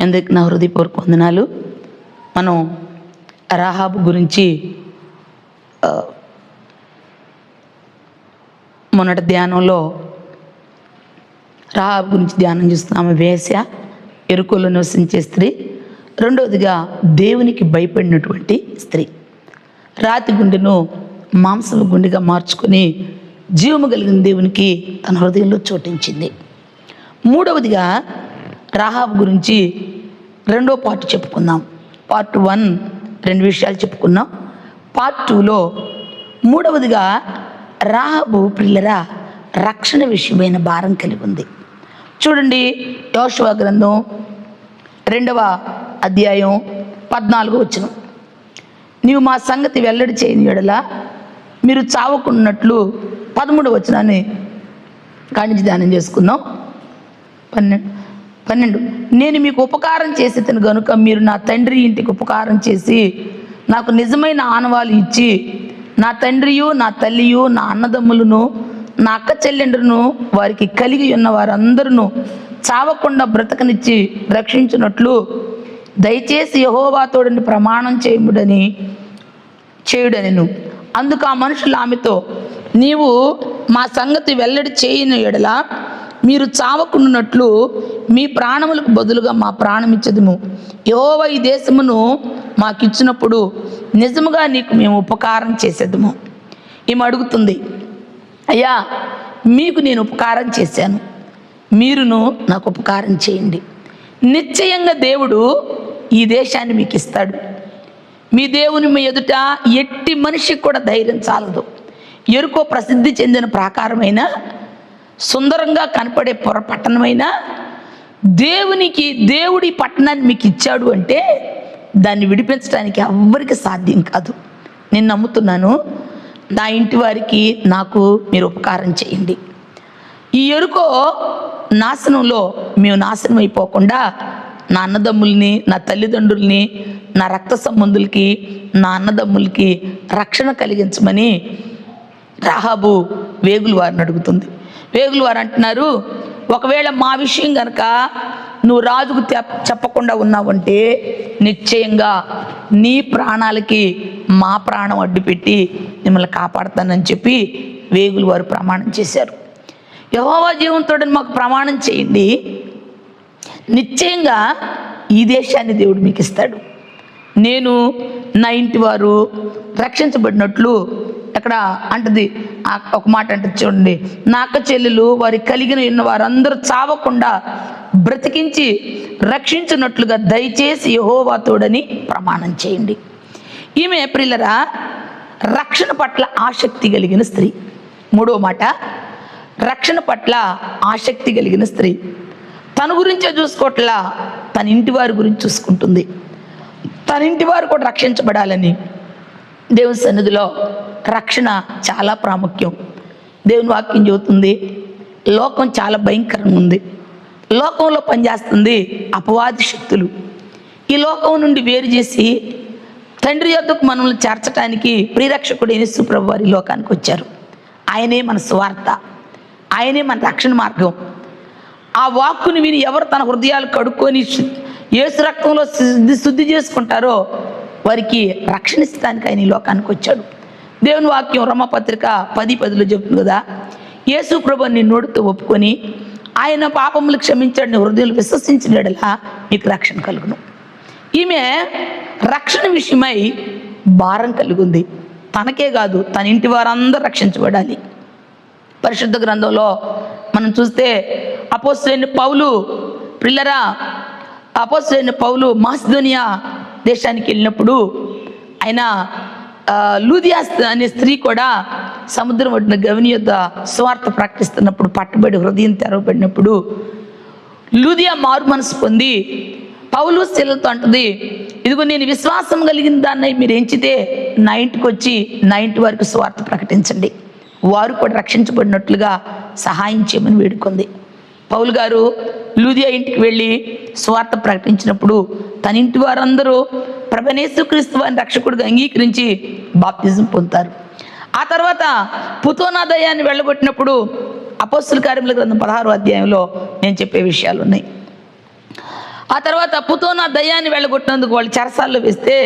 అందుకు నా హృదయపూర్వక వందనాలు. మనం రాహాబు గురించి మొన్నటి ధ్యానంలో రాహాబు గురించి ధ్యానం చేస్తున్నాము. వేశ్య, ఎరుకోలో నివసించే స్త్రీ. రెండవదిగా దేవునికి భయపడినటువంటి స్త్రీ. రాతి గుండెను మాంసము గుండెగా మార్చుకొని జీవము కలిగిన దేవునికి తన హృదయంలో చోటించింది. మూడవదిగా రాహాబు గురించి రెండో పార్ట్ చెప్పుకుందాం. పార్ట్ 1 2 విషయాలు చెప్పుకున్నాం. పార్ట్ 2లో మూడవదిగా రాహాబు ప్రియులరా రక్షణ విషయమైన భారం కలిగి ఉంది. చూడండి, యోషువ గ్రంథం 2వ అధ్యాయం 14వ వచనం. నీవు మా సంగతి వెల్లడి చేయని యెడల మీరు చావకున్నట్లు 13వ వచనాన్ని కానించి ధ్యానం చేసుకుందాం. 12 నేను మీకు ఉపకారం చేసేతను గనుక మీరు నా తండ్రి ఇంటికి ఉపకారం చేసి నాకు నిజమైన ఆనవాలు ఇచ్చి నా తండ్రియు నా తల్లియు నా అన్నదమ్ములను నా అక్క చెల్లెండ్రును వారికి కలిగి ఉన్న వారందరూ చావకుండా బ్రతకనిచ్చి రక్షించినట్లు దయచేసి యెహోవా తోడని ప్రమాణం చేయుడనెను. అందుకు ఆ మనుషులు ఆమెతో, నీవు మా సంగతి వెల్లడి చేయని యెడల మీరు చావకుండునట్లు మీ ప్రాణములకు బదులుగా మా ప్రాణం ఇచ్చదుము. యెహోవా ఈ దేశమును మాకిచ్చినప్పుడు నిజముగా నీకు మేము ఉపకారం చేసేదము. ఈమె అడుగుతుంది, అయ్యా మీకు నేను ఉపకారం చేశాను, మీరును నాకు ఉపకారం చేయండి. నిశ్చయంగా దేవుడు ఈ దేశాన్ని మీకు ఇస్తాడు. మీ దేవుని మీ ఎదుట ఎట్టి మనిషికి కూడా ధైర్యం చాలదు. ఎరుకో ప్రసిద్ధి చెందిన ప్రాకారమైన సుందరంగా కనపడే పట్టణమైన దేవుడి పట్టణాన్ని మీకు ఇచ్చాడు అంటే దాన్ని విడిపించడానికి ఎవ్వరికి సాధ్యం కాదు. నేను నమ్ముతున్నాను, నా ఇంటి వారికి నాకు మీరు ఉపకారం చేయండి. ఈ ఎరుకో నాశనంలో మేము నాశనం అయిపోకుండా నా అన్నదమ్ముల్ని, నా తల్లిదండ్రుల్ని, నా రక్త సంబంధులకి, నా అన్నదమ్ములకి రక్షణ కలిగించమని రాహాబు వేగులు వారిని అడుగుతుంది. వేగులు వారు అంటున్నారు, ఒకవేళ మా విషయం కనుక నువ్వు రాజుకు చెప్పకుండా ఉన్నావంటే నిశ్చయంగా నీ ప్రాణాలకి మా ప్రాణం అడ్డుపెట్టి మిమ్మల్ని కాపాడుతానని చెప్పి వేగులు వారు ప్రమాణం చేశారు. యెహోవా జీవంతోడని మాకు ప్రమాణం చేయండి, నిశ్చయంగా ఈ దేశాన్ని దేవుడు మీకు ఇస్తాడు. నేను నా ఇంటి వారు రక్షించబడినట్లు అక్కడ అంటది, ఒక మాట అంటది చూడండి, నా అక్క చెల్లెలు వారి కలిగిన ఉన్న వారందరూ చావకుండా బ్రతికించి రక్షించినట్లుగా దయచేసి యెహోవా తోడని ప్రమాణం చేయండి. ఈమె ప్రియులరా రక్షణ పట్ల ఆసక్తి కలిగిన స్త్రీ. మూడో మాట, రక్షణ పట్ల ఆసక్తి కలిగిన స్త్రీ. తన గురించే చూసుకోవట్లా, తన ఇంటి వారి గురించి చూసుకుంటుంది. తన ఇంటి వారు కూడా రక్షించబడాలని. దేవుని సన్నిధిలో రక్షణ చాలా ప్రాముఖ్యం. దేవుని వాక్యం చెబుతుంది, లోకం చాలా భయంకరంగా ఉంది. లోకంలో పనిచేస్తుంది అపవాది శక్తులు. ఈ లోకం నుండి వేరు చేసి తండ్రి యొద్దకు మనల్ని చేర్చడానికి ప్రియరక్షకుడు యేసు ప్రభువు వారి లోకానికి వచ్చారు. ఆయనే మన సువార్త, ఆయనే మన రక్షణ మార్గం. ఆ వాక్కుని విని ఎవరు తన హృదయాలు కడుక్కొని యేసు రక్తంలో శుద్ధి చేసుకుంటారో వారికి రక్షణ ఇస్తానికి ఆయన ఈ లోకానికి వచ్చాడు. దేవుని వాక్యం రోమపత్రిక 10:10 చెప్తుంది కదా, యేసు ప్రభువుని నీ నోటితో ఒప్పుకొని ఆయన పాపములు క్షమించాడు నీ హృదయంలో విశ్వసించిన యెడల మీకు రక్షణ కలుగును. ఈమె రక్షణ విషయమై భారం కలిగి ఉంది. తనకే కాదు, తన ఇంటి వారందరూ రక్షించబడాలి. పరిశుద్ధ గ్రంథంలో మనం చూస్తే అపోస్తలుడైన పౌలు ప్రియులరా, అపోస్తలుడైన పౌలు మాసిదోనియా దేశానికి వెళ్ళినప్పుడు ఆయన లూదియా అనే స్త్రీ కూడా సముద్రం ఒడ్డున గవిని యొద్ద సువార్త ప్రకటిస్తున్నప్పుడు పట్టుబడి హృదయం తెరవబడినప్పుడు లూదియా మారు మనసు పొంది పౌలు శీలతో అంటుంది, ఇదిగో నేను విశ్వాసం కలిగిన దాన్ని మీరు ఎంచితే నా ఇంటికి వచ్చి నా ఇంటి వారికి సువార్త ప్రకటించండి, వారు కూడా రక్షించబడినట్లుగా సహాయం చేయమని వేడుకుంది. పౌలు గారు లూదియా ఇంటికి వెళ్ళి సువార్త ప్రకటించినప్పుడు తన ఇంటి వారందరూ ప్రభువైన యేసుక్రీస్తు వారిని రక్షకుడిగా అంగీకరించి బాప్తిజం పొందుతారు. ఆ తర్వాత పుతోనా దయ్యాన్ని వెళ్ళగొట్టినప్పుడు అపోస్తలుల కార్యముల గ్రంథం 16వ అధ్యాయంలో నేను చెప్పే విషయాలు ఉన్నాయి. ఆ తర్వాత పుతోనా దయ్యాన్ని వెళ్ళగొట్టినందుకు వాళ్ళు చెరసాల్లో వేస్తే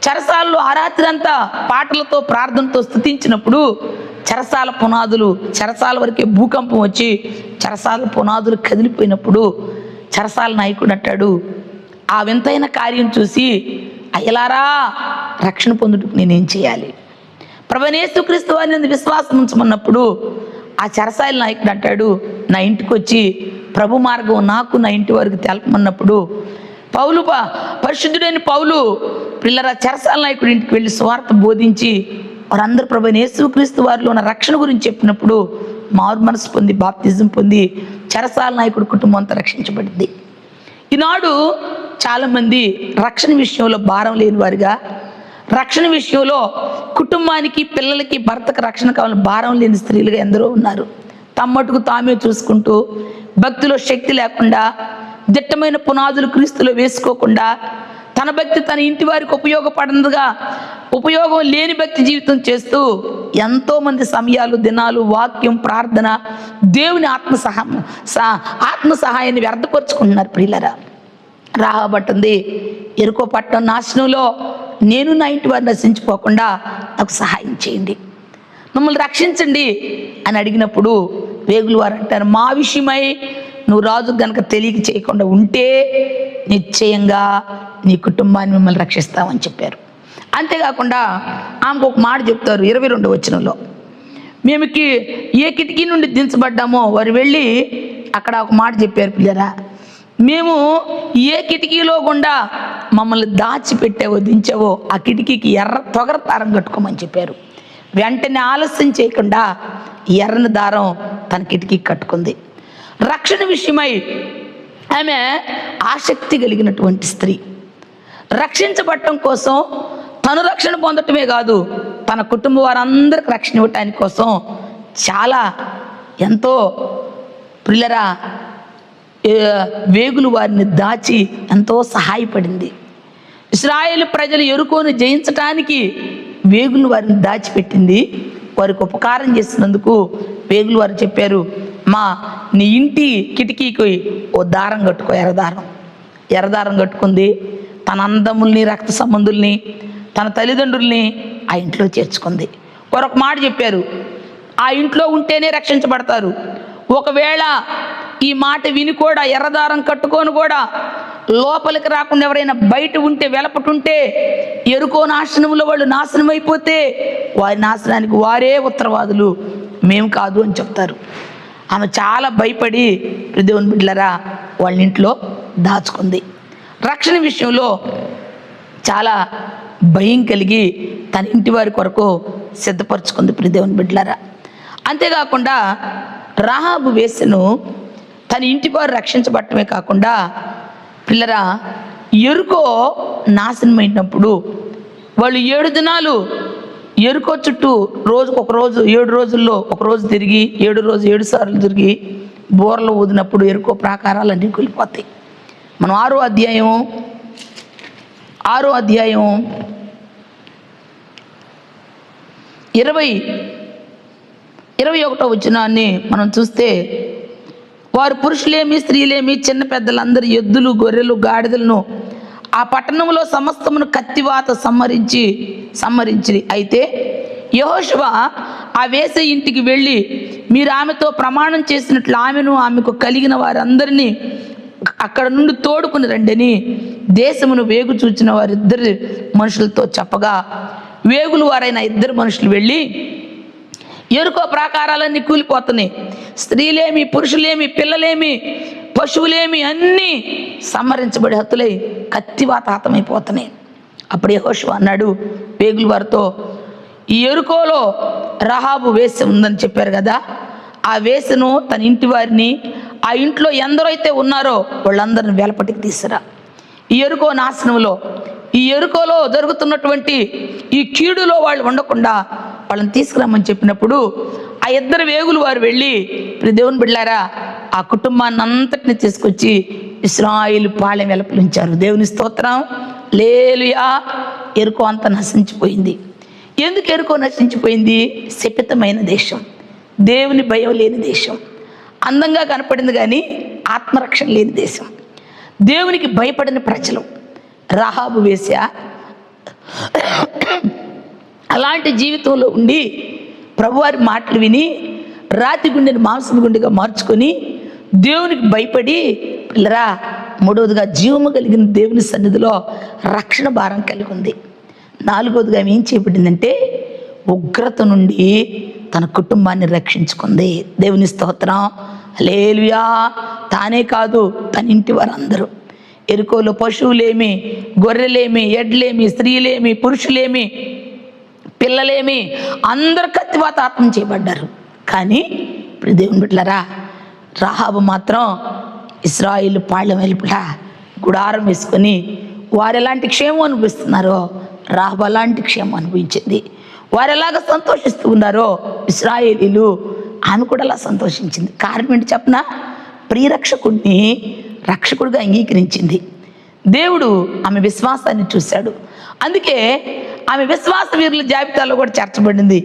చెరసాల్లో ఆ రాత్రి అంతా పాటలతో ప్రార్థనతో స్తుతించినప్పుడు చెరసాల వరకే భూకంపం వచ్చి చెరసాల పునాదులు కదిలిపోయినప్పుడు చెరసాల నాయకుడు అంటాడు, ఆ వింతైన కార్యం చూసి అయ్యలారా రక్షణ పొందుటకు నేనేం చేయాలి? ప్రభువైన యేసుక్రీస్తు వారిని విశ్వాసం ఉంచమన్నప్పుడు ఆ చెరసాల నాయకుడు అంటాడు, నా ఇంటికి వచ్చి ప్రభు మార్గం నాకు నా ఇంటి వారికి తెలపమన్నప్పుడు పరిశుద్ధుడైన పౌలు పిల్లల చెరసాల నాయకుడి ఇంటికి వెళ్ళి సువార్త బోధించి వారందరూ ప్రభువైన యేసుక్రీస్తు వారిలో ఉన్న రక్షణ గురించి చెప్పినప్పుడు మారు మనసు పొంది బాప్తిజం పొంది చెరసాల నాయకుడి కుటుంబం అంతా రక్షించబడింది. ఈనాడు చాలామంది రక్షణ విషయంలో భారం లేని వారిగా, రక్షణ విషయంలో కుటుంబానికి పిల్లలకి భర్తకు రక్షణ కావాలని భారం లేని స్త్రీలుగా ఎందరో ఉన్నారు. తమ్మటుకు తామే చూసుకుంటూ భక్తిలో శక్తి లేకుండా, దిట్టమైన పునాదులు క్రీస్తులో వేసుకోకుండా, తన భక్తి తన ఇంటి వారికి ఉపయోగం లేని భక్తి జీవితం చేస్తూ ఎంతోమంది సమయాలు, దినాలు, వాక్యం, ప్రార్థన, దేవుని ఆత్మ సహాయాన్ని వ్యర్థపరుచుకుంటున్నారు. ప్రియులరా, రాబట్టింది ఎరుకో పట్టణం నాశనంలో నేను నా ఇంటి వారిని నశించిపోకుండా నాకు సహాయం చేయండి, మమ్మల్ని రక్షించండి అని అడిగినప్పుడు వేగులు వారు అంటారు, మా విషయమై నువ్వు రాజు కనుక తెలియక చేయకుండా ఉంటే నిశ్చయంగా నీ కుటుంబాన్ని మిమ్మల్ని రక్షిస్తామని చెప్పారు. అంతేకాకుండా ఆమెకు ఒక మాట చెప్తారు 22వ వచనంలో, మేము ఏ కిటికీ నుండి దించబడ్డామో వారు వెళ్ళి అక్కడ ఒక మాట చెప్పారు, పిల్లరా మేము ఏ కిటికీలో గుండా మమ్మల్ని దాచిపెట్టావో దించావో ఆ కిటికీకి ఎర్ర తొగర దారం కట్టుకోమని చెప్పారు. వెంటనే ఆలస్యం చేయకుండా ఎర్రని దారం తన కిటికీకి కట్టుకుంది. రక్షణ విషయమై ఆమె ఆసక్తి కలిగినటువంటి స్త్రీ. రక్షించబడటం కోసం తను రక్షణ పొందటమే కాదు, తన కుటుంబం వారందరికి రక్షణ ఇవ్వటానికి కోసం ఎంతో ప్రియులరా వేగులు వారిని దాచి ఎంతో సహాయపడింది. ఇశ్రాయేలు ప్రజలు యెరికోను జయించటానికి వేగులు వారిని దాచిపెట్టింది. వారికి ఉపకారం చేసినందుకు వేగులు వారు చెప్పారు, నీ ఇంటి కిటికీకి ఓ దారం కట్టుకో, ఎర్రదారం కట్టుకుంది. తన అందముల్ని, రక్త సంబంధుల్ని, తన తల్లిదండ్రుల్ని ఆ ఇంట్లో చేర్చుకుంది. మరొక మాట చెప్పారు, ఆ ఇంట్లో ఉంటేనే రక్షించబడతారు. ఒకవేళ ఈ మాట విని కూడా ఎర్రదారం కట్టుకొని కూడా లోపలికి రాకుండా ఎవరైనా బయట ఉంటే, వెలపటుంటే యెరికో నాశనంలో వాళ్ళు నాశనం అయిపోతే వారి నాశనానికి వారే ఉత్తరవాదులు, మేము కాదు అని చెప్తారు. ఆమె చాలా భయపడి దేవుని బిడ్డలారా వాళ్ళ ఇంట్లో దాచుకుంది. రక్షణ విషయంలో చాలా భయం కలిగి తన ఇంటి వారి కొరకు సిద్ధపరచుకుంది దేవుని బిడ్డలారా. అంతేకాకుండా రాహాబు వేసెను తన ఇంటి వారు రక్షించబడటమే కాకుండా పిల్లరా యెరికో నాశనమైనప్పుడు వాళ్ళు 7 దినాలు యెరికో చుట్టూ రోజుకొకరోజు 7 రోజుల్లో ఒక రోజు తిరిగి 7 సార్లు తిరిగి బోర్లు ఊదినప్పుడు యెరికో ప్రాకారాలన్నీ కూలిపోతాయి. మనం 6వ అధ్యాయం 21వ వచనాన్ని మనం చూస్తే, వారు పురుషులేమి స్త్రీలేమి చిన్న పెద్దలందరూ ఎద్దులు, గొర్రెలు, గాడిదలను ఆ పట్టణంలో సమస్తమును కత్తివాత సంహరించి అయితే యెహోషువ ఆ వేశ్య ఇంటికి వెళ్ళి మీరు ఆమెతో ప్రమాణం చేసినట్లు ఆమెను ఆమెకు కలిగిన వారందరినీ అక్కడ నుండి తోడుకుని రండని దేశమును వేగు చూచిన వారిద్దరు మనుషులతో చెప్పగా, వేగులు వారైన 2 మనుషులు వెళ్ళి యెరికో ప్రాకారాలన్నీ కూలిపోతున్నాయి, స్త్రీలేమి, పురుషులేమి, పిల్లలేమి, పశువులేమి అన్నీ సంహరించబడి హతులై కత్తివాత హతమైపోతున్నాయి. అప్పుడు యెహోషువ అన్నాడు వేగులు వారితో, ఈ యెరికోలో రాహాబు వేశ్య ఉందని చెప్పారు కదా, ఆ వేశ్యను తన ఇంటి వారిని ఆ ఇంట్లో ఎందరైతే ఉన్నారో వాళ్ళందరిని వేలపటికి తీసుకురా. ఈ యెరికో నాశనంలో, ఈ యెరికోలో జరుగుతున్నటువంటి ఈ కీడులో వాళ్ళు ఉండకుండా వాళ్ళని తీసుకురమ్మని చెప్పినప్పుడు ఆ 2 వేగులు వారు వెళ్ళి దేవుని బిడ్డలారా ఆ కుటుంబాన్ని అంతటిని తీసుకొచ్చి ఇశ్రాయేలు పాళెం వెలుపలించారు. దేవుని స్తోత్రం, హల్లెలూయా. యెరికో అంతా నశించిపోయింది. ఎందుకు యెరికో నశించిపోయింది? శపితమైన దేశం, దేవుని భయం లేని దేశం, అందంగా కనపడింది కానీ ఆత్మరక్షణ లేని దేశం. దేవునికి భయపడని ప్రజలు. రాహాబు వేశ్య అలాంటి జీవితంలో ఉండి ప్రభువారి మాటలు విని రాతి గుండెని మాంసం గుండెగా మార్చుకొని దేవునికి భయపడి పిల్లరా, మూడవదిగా జీవము కలిగిన దేవుని సన్నిధిలో రక్షణ భారం కలిగి ఉంది. నాలుగవదిగా ఏం చేయబడిందంటే ఉగ్రత నుండి తన కుటుంబాన్ని రక్షించుకుంది. దేవుని స్తోత్రం, హల్లెలూయా. తానే కాదు, తన ఇంటి వారందరూ. ఎరుకోలో పశువులేమి, గొర్రెలేమి, ఎడ్లేమి, స్త్రీలేమి, పురుషులేమి, పిల్లలేమి అందరు కత్తివాత ఆత్మ చేయబడ్డారు. కానీ ఇప్పుడు దేవుని బిడ్డలారా, రాహాబు మాత్రం ఇశ్రాయేలు పాళ్యం వెలుపల గుడారం వేసుకొని వారు ఎలాంటి క్షేమం అనుభవిస్తున్నారో రాహాబు అలాంటి క్షేమం అనుభవించింది. వారు ఎలాగ సంతోషిస్తూ ఉన్నారో ఇశ్రాయేలీలు ఆమె కూడా అలా సంతోషించింది. కారణం ఏంటి చెప్పనా? ప్రియరక్షకుడిని రక్షకుడిగా అంగీకరించింది. దేవుడు ఆమె విశ్వాసాన్ని చూశాడు. అందుకే ఆమె విశ్వాస వీరుల జాబితాలో కూడా చేర్చబడింది.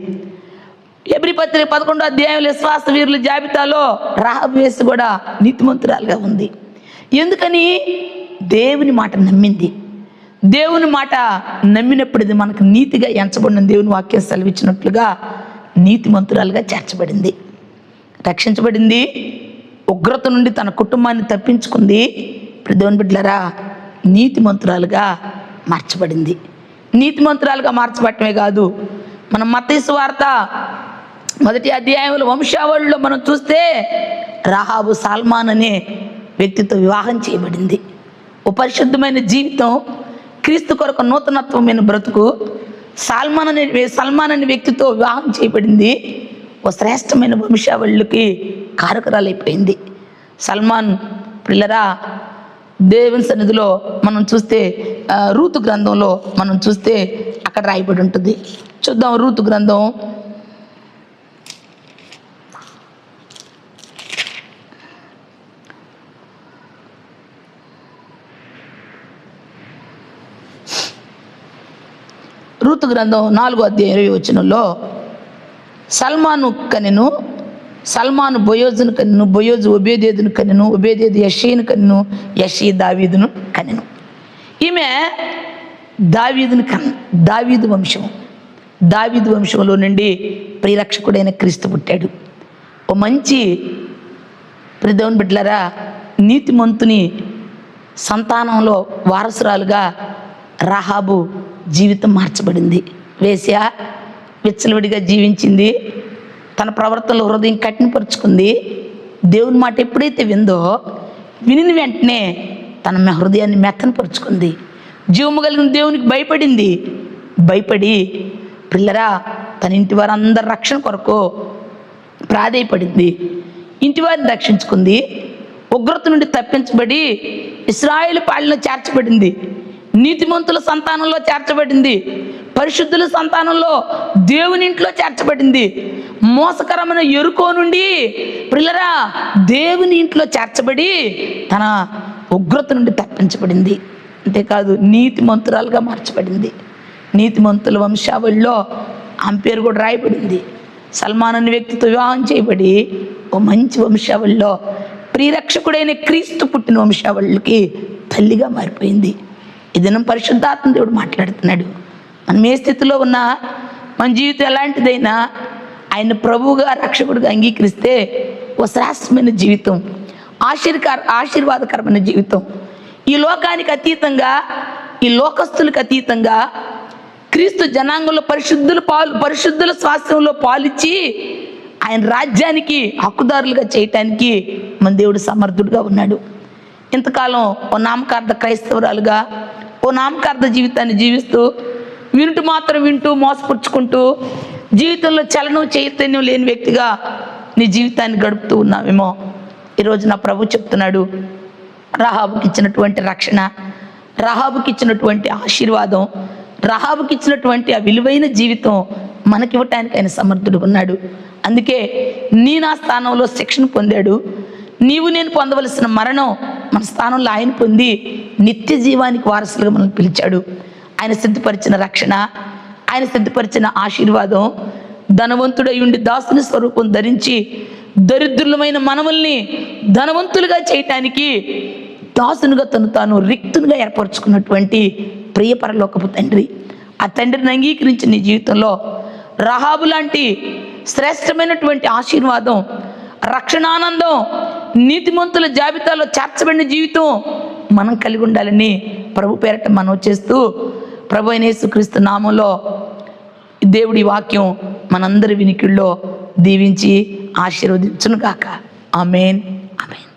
హెబ్రీ పత్రిక 11వ అధ్యాయంలో విశ్వాస వీరుల జాబితాలో రాహాబు వేసి కూడా నీతిమంతురాలుగా ఉంది. ఎందుకని? దేవుని మాట నమ్మింది. దేవుని మాట నమ్మినప్పుడు ఇది మనకు నీతిగా ఎంచబడిన దేవుని వాక్యం సెలవిచ్చినట్లుగా నీతిమంతురాలుగా చేర్చబడింది, రక్షించబడింది. ఉగ్రత నుండి తన కుటుంబాన్ని తప్పించుకుంది. ఇప్పుడు దేవుని బిడ్డలారా, నీతిమంతురాలుగా మార్చబడింది. నీతిమంతురాలుగా మార్చబడటమే కాదు, మనం మత్తయి సువార్త 1వ అధ్యాయంలో వంశావళిలో మనం చూస్తే రాహాబు సాల్మాన్ అనే వ్యక్తితో వివాహం చేయబడింది. ఓ పరిశుద్ధమైన జీవితం, క్రీస్తు కొరకు నూతనత్వమైన బ్రతుకు సల్మాన్ అనే వ్యక్తితో వివాహం చేయబడింది. ఓ శ్రేష్టమైన వంశావళికి కారకురాలైపోయింది. సల్మాన్ పిల్లరా, దేవుని సన్నిధిలో మనం చూస్తే రూతు గ్రంథంలో మనం చూస్తే అక్కడ రాయబడి ఉంటుంది. చూద్దాం. రూతు గ్రంథం 4వ అధ్యాయం 20వ వచనంలో సల్మాను కనెను, సల్మాను బోయోజును కనెను, బోయోజు ఒబేదేదును కనెను, ఒబేదేదు యెషీను కనెను, యెషీ దావీదును కనెను. ఈమె దావీదు వంశం. దావీదు వంశంలో నుండి ప్రియరక్షకుడైన క్రీస్తు పుట్టాడు. ఓ మంచి దేవుని బిడ్డలారా, నీతిమంతుని సంతానంలో వారసురాలుగా రాహాబు జీవితం మార్చబడింది. వేశ్య విచ్చలవిడిగా జీవించింది. తన ప్రవర్తనలో హృదయం కఠినపరుచుకుంది. దేవుని మాట ఎప్పుడైతే విందో, విని వెంటనే తన హృదయాన్ని మెత్తనపరుచుకుంది. జీవము కలిగిన దేవునికి భయపడింది. భయపడి పిల్లరా, తన ఇంటి వారందరి రక్షణ కొరకు ప్రాధేయపడింది. ఇంటి వారిని రక్షించుకుంది. ఉగ్రత నుండి తప్పించబడి ఇశ్రాయేలు పాలనలో చేర్చబడింది. నీతిమంతుల సంతానంలో చేర్చబడింది. పరిశుద్ధుల సంతానంలో దేవుని ఇంట్లో చేర్చబడింది. మోసకరమైన ఎరుకో నుండి పిల్లరా దేవుని ఇంట్లో చేర్చబడి తన ఉగ్రత నుండి తప్పించబడింది. అంతేకాదు నీతిమంతురాలుగా మార్చబడింది. నీతిమంతుల వంశావళిలో ఆమె పేరు కూడా రాయబడింది. సల్మాన్ అనే వ్యక్తితో వివాహం చేయబడి ఓ మంచి వంశావళిలో ప్రియరక్షకుడైన క్రీస్తు పుట్టిన వంశావళికి తల్లిగా మారిపోయింది. ఈ దినం పరిశుద్ధాత్మ దేవుడు మాట్లాడుతున్నాడు. మనం ఏ స్థితిలో ఉన్నా, మన జీవితం ఎలాంటిదైనా ఆయన ప్రభువుగా రక్షకుడిగా అంగీకరిస్తే ఓ శ్రేష్టమైన జీవితం, ఆశీర్వాదకరమైన జీవితం. ఈ లోకానికి అతీతంగా, ఈ లోకస్తులకు అతీతంగా క్రీస్తు జనాంగంలో పరిశుద్ధుల స్వాస్థ్యంలో పాలిచ్చి ఆయన రాజ్యానికి హక్కుదారులుగా చేయటానికి మన దేవుడు సమర్థుడుగా ఉన్నాడు. ఇంతకాలం ఓ నామకార్థ క్రైస్తవురాలుగా ఓ నామకార్థ జీవితాన్ని జీవిస్తూ వింటూ మోసపుచ్చుకుంటూ జీవితంలో చలనం చైతన్యం లేని వ్యక్తిగా నీ జీవితాన్ని గడుపుతూ ఉన్నావేమో. ఈరోజు నా ప్రభు చెప్తున్నాడు, రాహాబుకి ఇచ్చినటువంటి రక్షణ, రాహాబుకి ఇచ్చినటువంటి ఆశీర్వాదం, రాహాబుకి ఇచ్చినటువంటి ఆ విలువైన జీవితం మనకివ్వటానికి ఆయన సమర్థుడుగా ఉన్నాడు. అందుకే నా స్థానంలో శిక్షణ పొందాడు. నీవు నేను పొందవలసిన మరణం మన స్థానంలో ఆయన పొంది నిత్య జీవానికి వారసులుగా మనల్ని పిలిచాడు. ఆయన సిద్ధపరిచిన రక్షణ, ఆయన సిద్ధపరిచిన ఆశీర్వాదం, ధనవంతుడై ఉండి దాసుని స్వరూపం ధరించి దరిద్రులమైన మనవల్ని ధనవంతులుగా చేయటానికి దాసునిగా తను తాను రిక్తునిగా ఏర్పరచుకున్నటువంటి ప్రియ పరలోకపు తండ్రి, ఆ తండ్రిని అంగీకరించి నీ జీవితంలో రహాబు లాంటి శ్రేష్టమైనటువంటి ఆశీర్వాదం, రక్షణానందం, నీతిమంతుల జాబితాలో చేర్చబడిన జీవితం మనం కలిగి ఉండాలని ప్రభు పేరట మనం చేస్తూ, ప్రభు అయిన యేసుక్రీస్తు నామంలో దేవుడి వాక్యం మనందరి వినికిడిలో దీవించి ఆశీర్వదించును గాక. ఆమేన్, ఆమేన్.